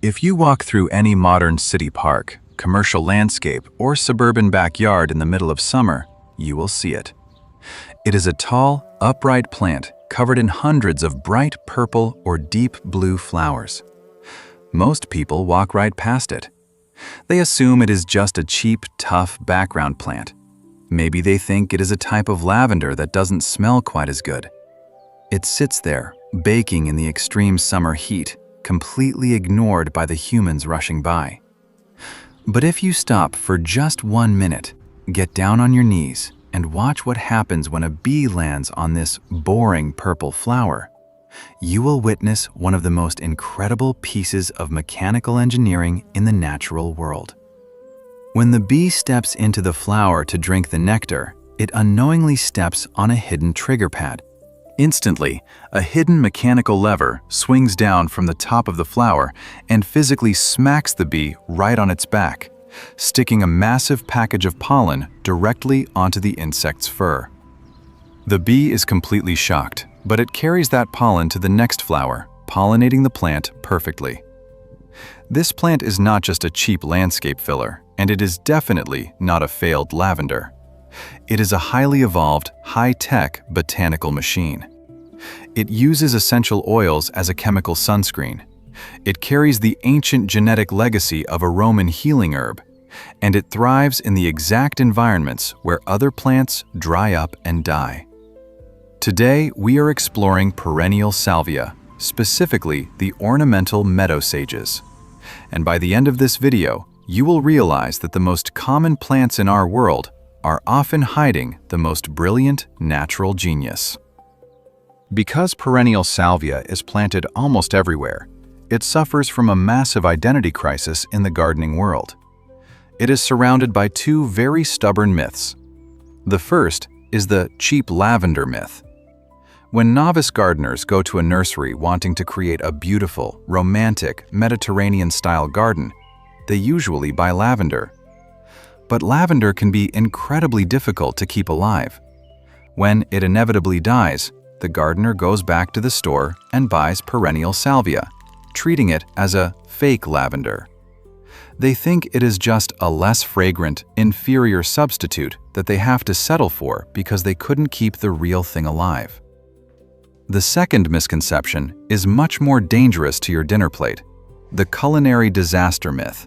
If you walk through any modern city park, commercial landscape, or suburban backyard in the middle of summer, you will see it. It is a tall, upright plant covered in hundreds of bright purple or deep blue flowers. Most people walk right past it. They assume it is just a cheap, tough background plant. Maybe they think it is a type of lavender that doesn't smell quite as good. It sits there, baking in the extreme summer heat, completely ignored by the humans rushing by. But if you stop for just 1 minute, get down on your knees, and watch what happens when a bee lands on this boring purple flower, you will witness one of the most incredible pieces of mechanical engineering in the natural world. When the bee steps into the flower to drink the nectar, it unknowingly steps on a hidden trigger pad. Instantly, a hidden mechanical lever swings down from the top of the flower and physically smacks the bee right on its back, sticking a massive package of pollen directly onto the insect's fur. The bee is completely shocked, but it carries that pollen to the next flower, pollinating the plant perfectly. This plant is not just a cheap landscape filler, and it is definitely not a failed lavender. It is a highly evolved, high-tech botanical machine. It uses essential oils as a chemical sunscreen. It carries the ancient genetic legacy of a Roman healing herb, and it thrives in the exact environments where other plants dry up and die. Today, we are exploring Perennial Salvia, specifically the ornamental meadow sages. And by the end of this video, you will realize that the most common plants in our world are often hiding the most brilliant natural genius. Because Perennial Salvia is planted almost everywhere, it suffers from a massive identity crisis in the gardening world. It is surrounded by two very stubborn myths. The first is the cheap lavender myth. When novice gardeners go to a nursery wanting to create a beautiful, romantic, Mediterranean-style garden, they usually buy lavender. But lavender can be incredibly difficult to keep alive. When it inevitably dies, the gardener goes back to the store and buys Perennial Salvia, treating it as a fake lavender. They think it is just a less fragrant, inferior substitute that they have to settle for because they couldn't keep the real thing alive. The second misconception is much more dangerous to your dinner plate: the culinary disaster myth.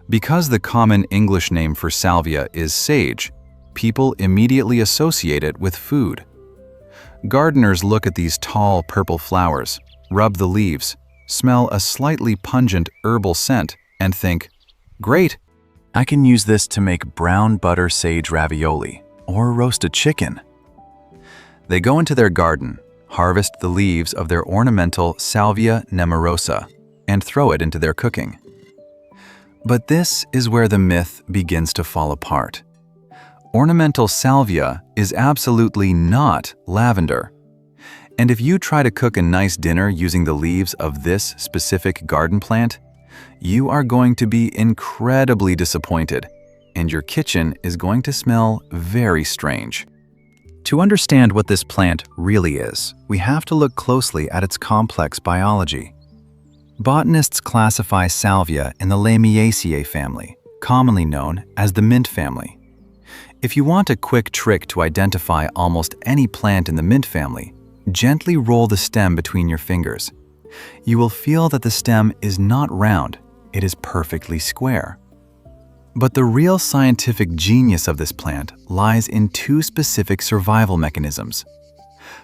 Because the common English name for salvia is sage, people immediately associate it with food. Gardeners look at these tall purple flowers, rub the leaves, smell a slightly pungent herbal scent, and think, "Great, I can use this to make brown butter sage ravioli or roast a chicken." They go into their garden, harvest the leaves of their ornamental Salvia nemorosa, and throw it into their cooking. But this is where the myth begins to fall apart. Ornamental salvia is absolutely not lavender. And if you try to cook a nice dinner using the leaves of this specific garden plant, you are going to be incredibly disappointed, and your kitchen is going to smell very strange. To understand what this plant really is, we have to look closely at its complex biology. Botanists classify salvia in the Lamiaceae family, commonly known as the mint family. If you want a quick trick to identify almost any plant in the mint family, gently roll the stem between your fingers. You will feel that the stem is not round, it is perfectly square. But the real scientific genius of this plant lies in two specific survival mechanisms.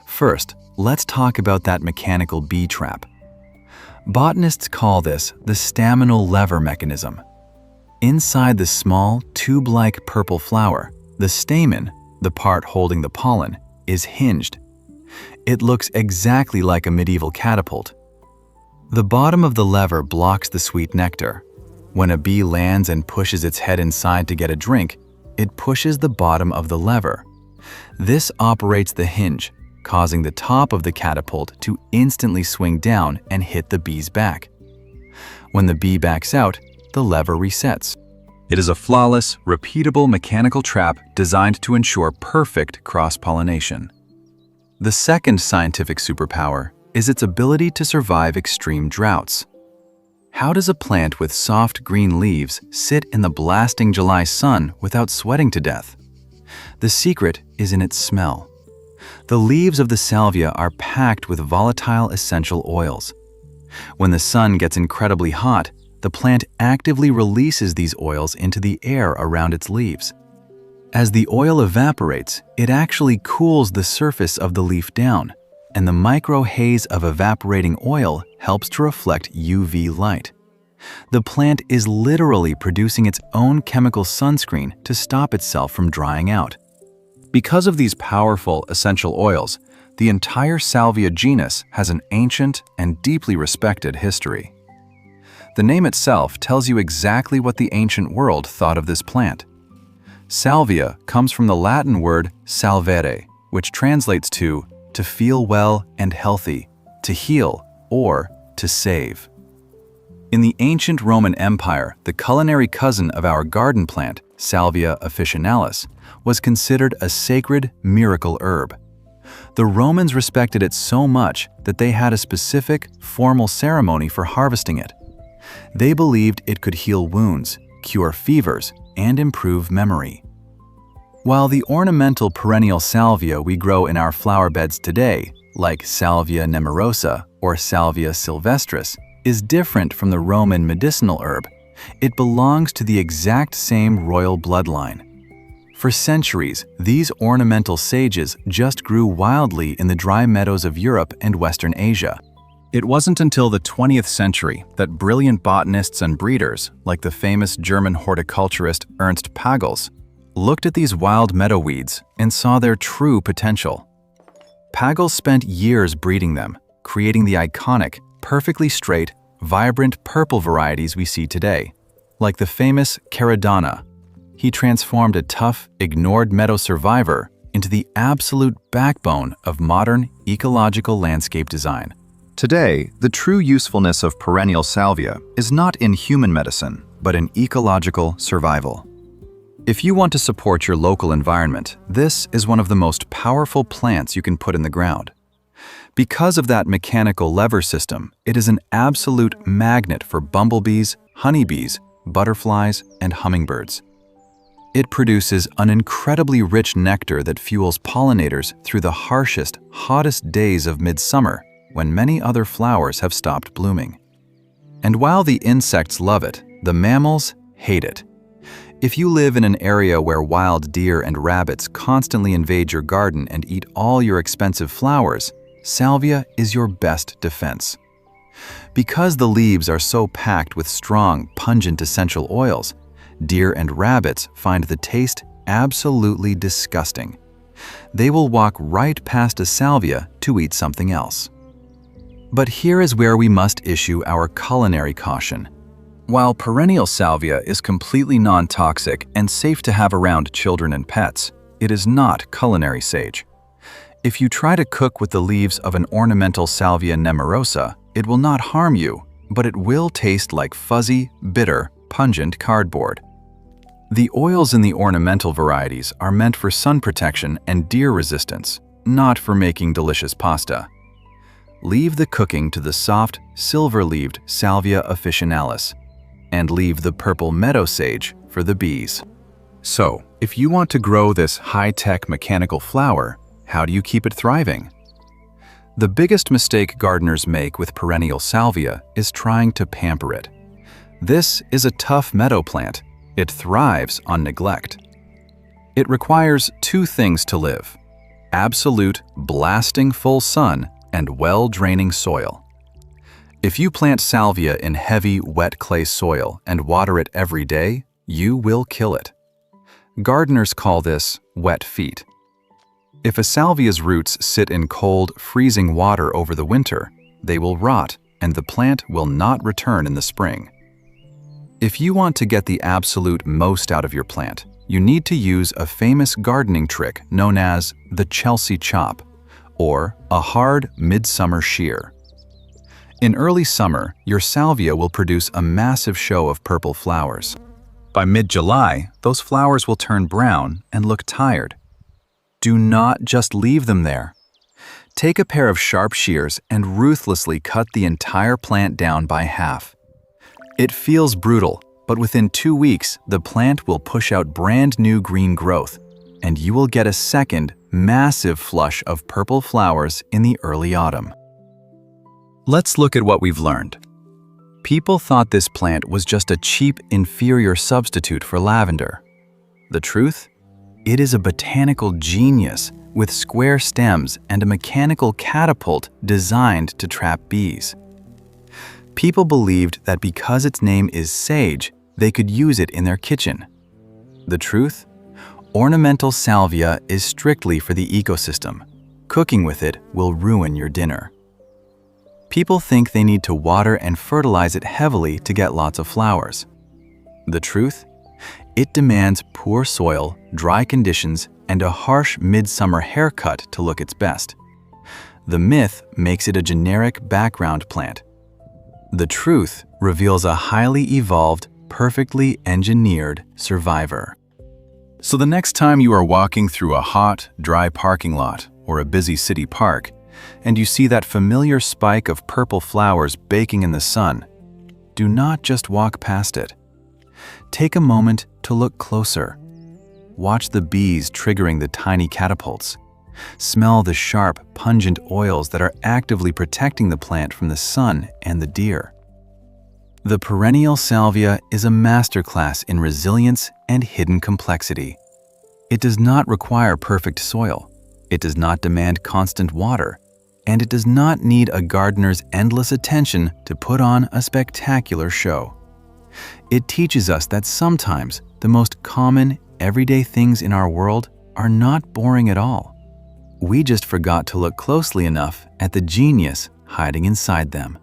First, let's talk about that mechanical bee trap. Botanists call this the staminal lever mechanism. Inside the small, tube-like purple flower, the stamen, the part holding the pollen, is hinged. It looks exactly like a medieval catapult. The bottom of the lever blocks the sweet nectar. When a bee lands and pushes its head inside to get a drink, it pushes the bottom of the lever. This operates the hinge, causing the top of the catapult to instantly swing down and hit the bee's back. When the bee backs out, the lever resets. It is a flawless, repeatable mechanical trap designed to ensure perfect cross-pollination. The second scientific superpower is its ability to survive extreme droughts. How does a plant with soft green leaves sit in the blasting July sun without sweating to death? The secret is in its smell. The leaves of the salvia are packed with volatile essential oils. When the sun gets incredibly hot, the plant actively releases these oils into the air around its leaves. As the oil evaporates, it actually cools the surface of the leaf down, and the micro-haze of evaporating oil helps to reflect UV light. The plant is literally producing its own chemical sunscreen to stop itself from drying out. Because of these powerful essential oils, the entire salvia genus has an ancient and deeply respected history. The name itself tells you exactly what the ancient world thought of this plant. Salvia comes from the Latin word salvere, which translates to feel well and healthy, to heal, or to save. In the ancient Roman Empire, the culinary cousin of our garden plant, Salvia officinalis, was considered a sacred miracle herb. The Romans respected it so much that they had a specific, formal ceremony for harvesting it. They believed it could heal wounds, cure fevers, and improve memory. While the ornamental perennial salvia we grow in our flower beds today, like Salvia nemorosa or Salvia sylvestris, is different from the Roman medicinal herb, it belongs to the exact same royal bloodline. For centuries, these ornamental sages just grew wildly in the dry meadows of Europe and Western Asia. It wasn't until the 20th century that brilliant botanists and breeders, like the famous German horticulturist Ernst Pagels, looked at these wild meadow weeds and saw their true potential. Pagels spent years breeding them, creating the iconic, perfectly straight, vibrant purple varieties we see today, like the famous Caradonna. He transformed a tough, ignored meadow survivor into the absolute backbone of modern ecological landscape design. Today, the true usefulness of perennial salvia is not in human medicine, but in ecological survival. If you want to support your local environment, this is one of the most powerful plants you can put in the ground. Because of that mechanical lever system, it is an absolute magnet for bumblebees, honeybees, butterflies, and hummingbirds. It produces an incredibly rich nectar that fuels pollinators through the harshest, hottest days of midsummer, when many other flowers have stopped blooming. And while the insects love it, the mammals hate it. If you live in an area where wild deer and rabbits constantly invade your garden and eat all your expensive flowers, salvia is your best defense. Because the leaves are so packed with strong, pungent essential oils, deer and rabbits find the taste absolutely disgusting. They will walk right past a salvia to eat something else. But here is where we must issue our culinary caution. While perennial salvia is completely non-toxic and safe to have around children and pets, it is not culinary sage. If you try to cook with the leaves of an ornamental Salvia nemorosa, it will not harm you, but it will taste like fuzzy, bitter, pungent cardboard. The oils in the ornamental varieties are meant for sun protection and deer resistance, not for making delicious pasta. Leave the cooking to the soft, silver-leaved Salvia officinalis, and leave the purple meadow sage for the bees. So, if you want to grow this high-tech mechanical flower, how do you keep it thriving? The biggest mistake gardeners make with perennial salvia is trying to pamper it. This is a tough meadow plant. It thrives on neglect. It requires two things to live: absolute, blasting full sun and well-draining soil. If you plant salvia in heavy, wet clay soil and water it every day, you will kill it. Gardeners call this wet feet. If a salvia's roots sit in cold, freezing water over the winter, they will rot and the plant will not return in the spring. If you want to get the absolute most out of your plant, you need to use a famous gardening trick known as the Chelsea chop, or a hard midsummer shear. In early summer, your salvia will produce a massive show of purple flowers. By mid-July, those flowers will turn brown and look tired. Do not just leave them there. Take a pair of sharp shears and ruthlessly cut the entire plant down by half. It feels brutal, but within 2 weeks, the plant will push out brand new green growth, and you will get a second, massive flush of purple flowers in the early autumn. Let's look at what we've learned. People thought this plant was just a cheap, inferior substitute for lavender. The truth? It is a botanical genius with square stems and a mechanical catapult designed to trap bees. People believed that because its name is sage, they could use it in their kitchen. The truth? Ornamental salvia is strictly for the ecosystem. Cooking with it will ruin your dinner. People think they need to water and fertilize it heavily to get lots of flowers. The truth? It demands poor soil, dry conditions, and a harsh midsummer haircut to look its best. The myth makes it a generic background plant. The truth reveals a highly evolved, perfectly engineered survivor. So the next time you are walking through a hot, dry parking lot or a busy city park, and you see that familiar spike of purple flowers baking in the sun, do not just walk past it. Take a moment to look closer. Watch the bees triggering the tiny catapults. Smell the sharp, pungent oils that are actively protecting the plant from the sun and the deer. The Perennial Salvia is a masterclass in resilience and hidden complexity. It does not require perfect soil. It does not demand constant water. And it does not need a gardener's endless attention to put on a spectacular show. It teaches us that sometimes the most common, everyday things in our world are not boring at all. We just forgot to look closely enough at the genius hiding inside them.